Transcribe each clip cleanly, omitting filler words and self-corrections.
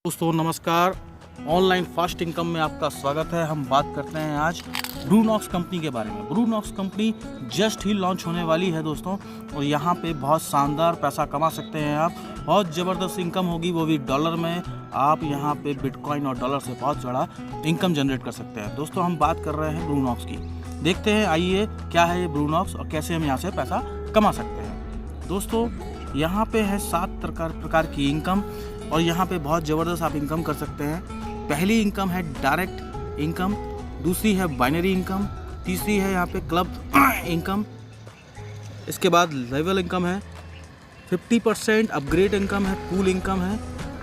दोस्तों नमस्कार। Online fast income में आपका स्वागत है। हम बात करते हैं आज ब्रूनॉक्स कंपनी के बारे में। ब्रूनॉक्स कंपनी जस्ट ही लॉन्च होने वाली है दोस्तों, और यहाँ पे बहुत शानदार पैसा कमा सकते हैं आप। बहुत ज़बरदस्त इनकम होगी, वो भी डॉलर में। आप यहाँ पे बिटकॉइन और डॉलर से बहुत बड़ा इनकम जनरेट कर सकते हैं। दोस्तों हम बात कर रहे हैं ब्रूनॉक्स की। देखते हैं आइए क्या है ये ब्रूनॉक्स और कैसे हम यहाँ से पैसा कमा सकते हैं। दोस्तों यहाँ पे है 7 प्रकार की इनकम, और यहाँ पे बहुत ज़बरदस्त आप इनकम कर सकते हैं। पहली इनकम है डायरेक्ट इनकम, दूसरी है बाइनरी इनकम, तीसरी है यहाँ पे क्लब इनकम, इसके बाद लेवल इनकम है, 50% अपग्रेड इनकम है, पूल इनकम है,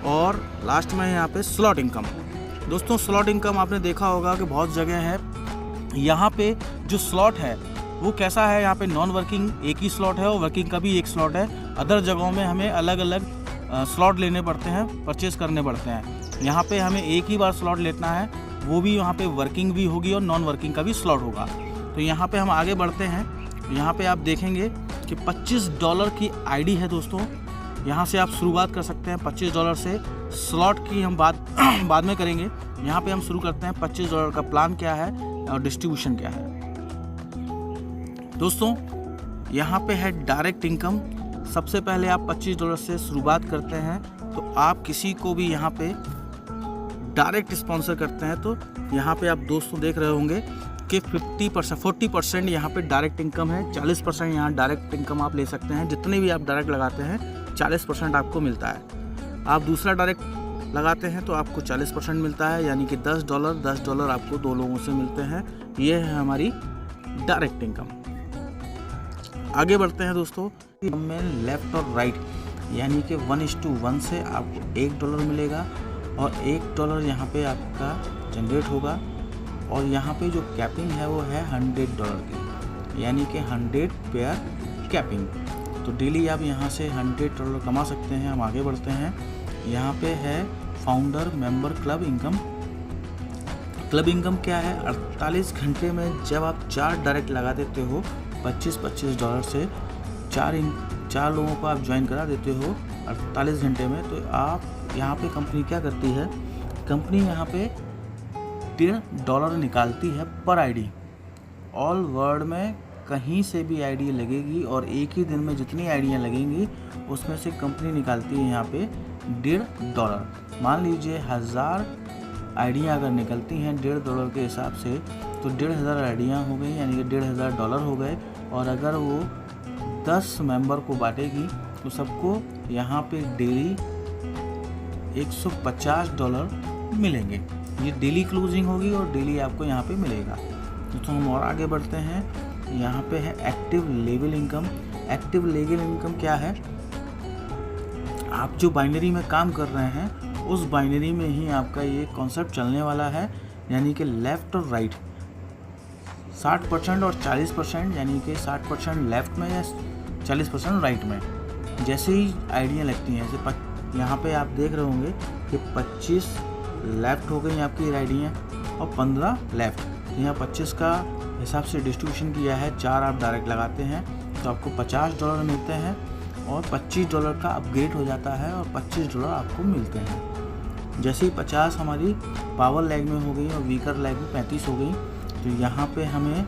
और लास्ट में यहाँ पे स्लॉट इनकम। दोस्तों स्लॉट इनकम आपने देखा होगा कि बहुत जगह है। यहाँ पे जो स्लॉट है वो कैसा है, यहाँ पे नॉन वर्किंग एक ही स्लॉट है और वर्किंग का भी एक स्लॉट है। अदर जगहों में हमें अलग अलग स्लॉट लेने पड़ते हैं, परचेज़ करने पड़ते हैं। यहाँ पे हमें एक ही बार स्लॉट लेना है, वो भी यहाँ पे वर्किंग भी होगी और नॉन वर्किंग का भी स्लॉट होगा। तो यहाँ पे हम आगे बढ़ते हैं। यहाँ पे आप देखेंगे कि $25 की आईडी है दोस्तों। यहाँ से आप शुरुआत कर सकते हैं $25 से। स्लॉट की हम बाद में करेंगे। यहाँ पे हम शुरू करते हैं। $25 का प्लान क्या है और डिस्ट्रीब्यूशन क्या है। दोस्तों यहाँ पे है डायरेक्ट इनकम। सबसे पहले आप $25 से शुरुआत करते हैं, तो आप किसी को भी यहाँ पे डायरेक्ट स्पॉन्सर करते हैं, तो यहाँ पे आप दोस्तों देख रहे होंगे कि 40% यहाँ पे डायरेक्ट इनकम है। 40% यहाँ डायरेक्ट इनकम आप ले सकते हैं। जितने भी आप डायरेक्ट लगाते हैं 40% आपको मिलता है। आप दूसरा डायरेक्ट लगाते हैं तो आपको 40% मिलता है, यानी कि $10 आपको 2 लोगों से मिलते हैं। ये है हमारी डायरेक्ट इनकम। आगे बढ़ते हैं दोस्तों में लेफ़्ट और राइट, यानी कि 1:1 से आपको $1 मिलेगा, और $1 यहाँ पे आपका जनरेट होगा। और यहाँ पे जो कैपिंग है वो है $100 की, यानी कि 100 पेयर कैपिंग। तो डेली आप यहाँ से $100 कमा सकते हैं। हम आगे बढ़ते हैं। यहाँ पे है founder member club income. Club income क्या है, 48 घंटे में जब आप 4 डायरेक्ट लगा देते हो $25 से, 4 लोगों को आप ज्वाइन करा देते हो 48 घंटे में, तो आप यहाँ पे कंपनी क्या करती है, कंपनी यहाँ पे $10 निकालती है पर आईडी। ऑल वर्ल्ड में कहीं से भी आईडी लगेगी, और एक ही दिन में जितनी आईडियाँ लगेंगी उसमें से कंपनी निकालती है यहाँ पे $1.5। मान लीजिए 1000 आईडियाँ अगर निकलती हैं $1.5 के हिसाब से, तो 1,500 आईडियाँ हो गई, यानी कि $1,500 हो गए। और अगर वो 10 मेंबर को बांटेगी तो सबको यहाँ पे डेली $150 मिलेंगे। ये डेली क्लोजिंग होगी और डेली आपको यहाँ पे मिलेगा। तो हम और आगे बढ़ते हैं। यहाँ पे है active level income. Active level income क्या है, आप जो बाइनरी में काम कर रहे हैं उस बाइनरी में ही आपका ये कॉन्सेप्ट चलने वाला है, यानी कि लेफ़्ट और राइट 60% और 40%, यानी कि 60% लेफ़्ट में या 40% राइट में। जैसे ही आइडियाँ लगती हैं, जैसे यहाँ पे आप देख रहे होंगे कि 25 लेफ़्ट हो गई आपकी आइडियाँ और 15 लेफ़्ट। तो यहाँ 25 का हिसाब से डिस्ट्रीब्यूशन किया है। 4 आप डायरेक्ट लगाते हैं तो आपको $50 मिलते हैं, और $25 का अपग्रेड हो जाता है और $25 आपको मिलते हैं। जैसे ही 50 हमारी पावर लैग में हो गई और वीकर लैग में 35 हो गई, तो यहाँ पे हमें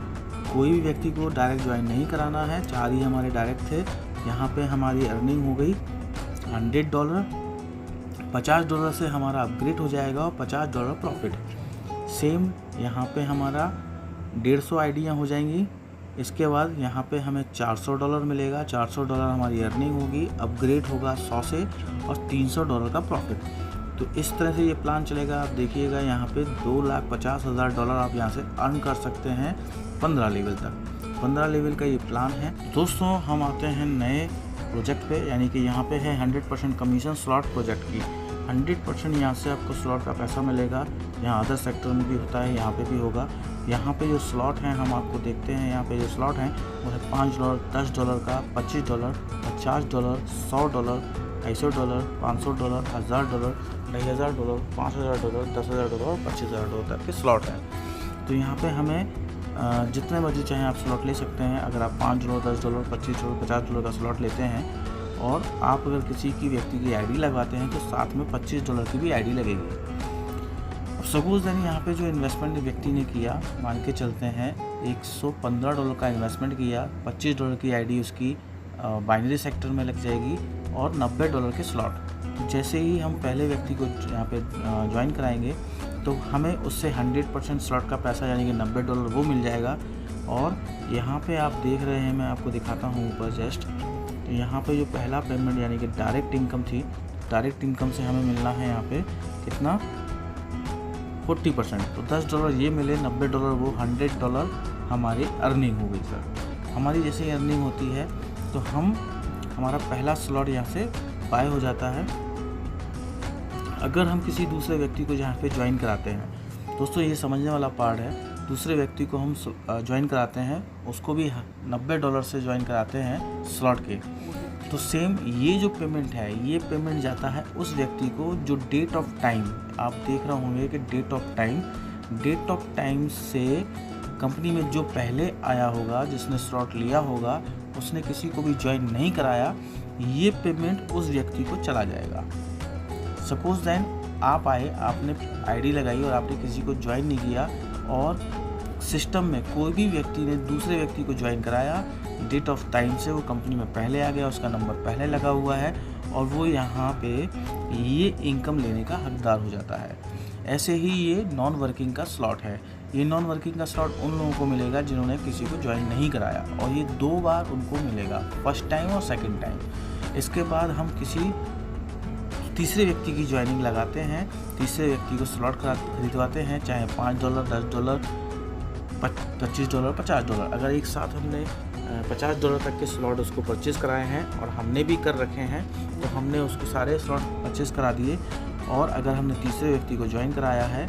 कोई भी व्यक्ति को डायरेक्ट ज्वाइन नहीं कराना है। 4 ही हमारे डायरेक्ट थे। यहाँ पे हमारी अर्निंग हो गई $100। $50 से हमारा अपग्रेड हो जाएगा और $50 प्रॉफिट। सेम यहाँ पे हमारा 150 आइडियाँ हो जाएंगी। इसके बाद यहाँ पे हमें $400 मिलेगा। $400 हमारी अर्निंग होगी, अपग्रेड होगा 100 से, और $300 का प्रॉफिट। तो इस तरह से ये प्लान चलेगा। आप देखिएगा यहाँ पे $2,50,000 आप यहाँ से अर्न कर सकते हैं 15 लेवल तक। 15 लेवल का ये प्लान है। दोस्तों हम आते हैं नए प्रोजेक्ट पे, यानी कि यहाँ पे है 100% कमीशन स्लॉट प्रोजेक्ट की। 100% यहाँ से आपको स्लॉट का पैसा मिलेगा। यहाँ अदर सेक्टर में भी होता है, यहाँ पे भी होगा। यहाँ पे जो स्लॉट हैं हम आपको देखते हैं। यहाँ पे जो स्लॉट हैं वो है $5, $10 का, $25, $50, $100, $250, $500, $1000, $2,000, $5,000, $10,000 और $25,000 तक के स्लॉट हैं। तो यहाँ पे हमें जितने मर्जी चाहें आप स्लॉट ले सकते हैं। अगर आप $5, $10, $25, $50 का स्लॉट लेते हैं और आप अगर किसी की व्यक्ति की आईडी लगवाते हैं तो साथ में $25 की भी आईडी लगेगी। अब सपोज देन यहाँ पे जो इन्वेस्टमेंट व्यक्ति ने किया, मान के चलते हैं $115 का इन्वेस्टमेंट किया, $25 की आईडी उसकी बाइनरी सेक्टर में लग जाएगी और $90 के स्लॉट। जैसे ही हम पहले व्यक्ति को यहाँ पे ज्वाइन कराएंगे तो हमें उससे 100% स्लॉट का पैसा यानी कि $90 वो मिल जाएगा। और यहाँ पे आप देख रहे हैं, मैं आपको दिखाता हूँ ऊपर जस्ट, तो यहाँ पे जो पहला पेमेंट यानी कि डायरेक्ट इनकम थी, डायरेक्ट इनकम से हमें मिलना है यहाँ पे कितना 40%, तो $10 ये मिले, $90 वो, $100 हमारी अर्निंग हो गई सर। हमारी जैसे अर्निंग होती है तो हमारा पहला स्लॉट यहाँ से बाय हो जाता है। अगर हम किसी दूसरे व्यक्ति को यहाँ पे ज्वाइन कराते हैं, दोस्तों ये समझने वाला पार्ट है, दूसरे व्यक्ति को हम ज्वाइन कराते हैं, उसको भी $90 से ज्वाइन कराते हैं स्लॉट के, तो सेम ये जो पेमेंट है ये पेमेंट जाता है उस व्यक्ति को जो डेट ऑफ टाइम, आप देख रहे होंगे कि डेट ऑफ टाइम से कंपनी में जो पहले आया होगा, जिसने स्लॉट लिया होगा, उसने किसी को भी ज्वाइन नहीं कराया, ये पेमेंट उस व्यक्ति को चला जाएगा। सपोज देन आप आए, आपने आईडी लगाई और आपने किसी को ज्वाइन नहीं किया और सिस्टम में कोई भी व्यक्ति ने दूसरे व्यक्ति को ज्वाइन कराया, डेट ऑफ टाइम से वो कंपनी में पहले आ गया, उसका नंबर पहले लगा हुआ है और वो यहाँ पे ये इनकम लेने का हकदार हो जाता है। ऐसे ही ये नॉन वर्किंग का स्लॉट है। ये नॉन वर्किंग का स्लॉट उन लोगों को मिलेगा जिन्होंने किसी को ज्वाइन नहीं कराया, और ये 2 बार उनको मिलेगा, फर्स्ट टाइम और सेकंड टाइम। इसके बाद हम किसी तीसरे व्यक्ति की ज्वाइनिंग लगाते हैं, तीसरे व्यक्ति को स्लॉट खरीदवाते हैं, चाहे $5, $10, $25, $50। अगर एक साथ हमने $50 तक के स्लॉट उसको परचेज़ कराए हैं और हमने भी कर रखे हैं तो हमने उसको सारे स्लॉट परचेज़ करा दिए, और अगर हमने तीसरे व्यक्ति को ज्वाइन कराया है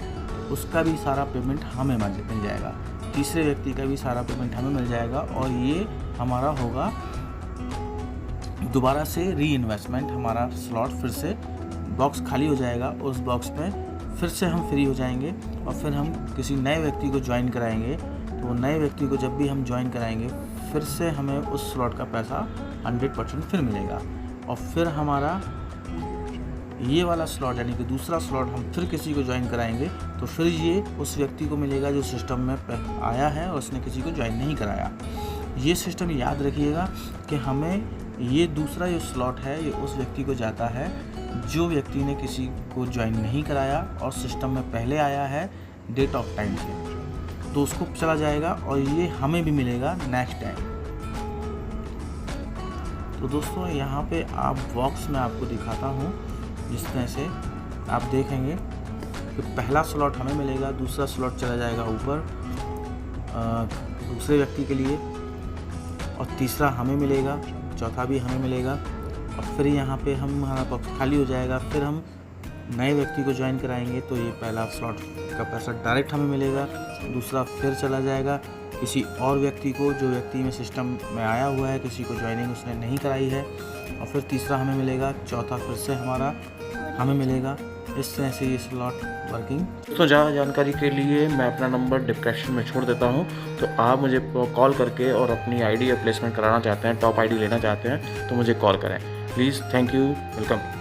उसका भी सारा पेमेंट हमें मिल जाएगा, तीसरे व्यक्ति का भी सारा पेमेंट हमें मिल जाएगा, और ये हमारा होगा दोबारा से री इन्वेस्टमेंट। हमारा स्लॉट फिर से बॉक्स खाली हो जाएगा, उस बॉक्स में फिर से हम फ्री हो जाएंगे और फिर हम किसी नए व्यक्ति को ज्वाइन कराएंगे, तो नए व्यक्ति को जब भी हम ज्वाइन कराएंगे फिर से हमें उस स्लॉट का पैसा 100% फिर मिलेगा, और फिर हमारा ये वाला स्लॉट यानी कि दूसरा स्लॉट हम फिर किसी को ज्वाइन कराएंगे तो फिर ये उस व्यक्ति को मिलेगा जो सिस्टम में आया है और उसने किसी को ज्वाइन नहीं कराया। ये सिस्टम याद रखिएगा कि हमें ये दूसरा जो स्लॉट है ये उस व्यक्ति को जाता है जो व्यक्ति ने किसी को ज्वाइन नहीं कराया और सिस्टम में पहले आया है डेट ऑफ टाइम से, तो उसको चला जाएगा और ये हमें भी मिलेगा नेक्स्ट टाइम। तो दोस्तों यहाँ पे आप बॉक्स में आपको दिखाता हूँ, जिस तरह से आप देखेंगे कि पहला स्लॉट हमें मिलेगा, दूसरा स्लॉट चला जाएगा ऊपर दूसरे व्यक्ति के लिए, और तीसरा हमें मिलेगा, चौथा भी हमें मिलेगा, और फिर यहाँ पे हमारा बॉक्स खाली हो जाएगा। फिर हम नए व्यक्ति को ज्वाइन कराएंगे तो ये पहला स्लॉट का पैसा डायरेक्ट हमें मिलेगा, दूसरा फिर चला जाएगा किसी और व्यक्ति को जो व्यक्ति में सिस्टम में आया हुआ है, किसी को ज्वाइनिंग उसने नहीं कराई है, और फिर तीसरा हमें मिलेगा, चौथा फिर से हमारा हमें मिलेगा। इस तरह से ये स्लॉट वर्किंग। तो ज़्यादा जानकारी के लिए मैं अपना नंबर डिस्क्रिप्शन में छोड़ देता हूँ, तो आप मुझे कॉल करके और अपनी आईडी या प्लेसमेंट कराना चाहते हैं, टॉप आईडी लेना चाहते हैं तो मुझे कॉल करें प्लीज़। Thank you, welcome.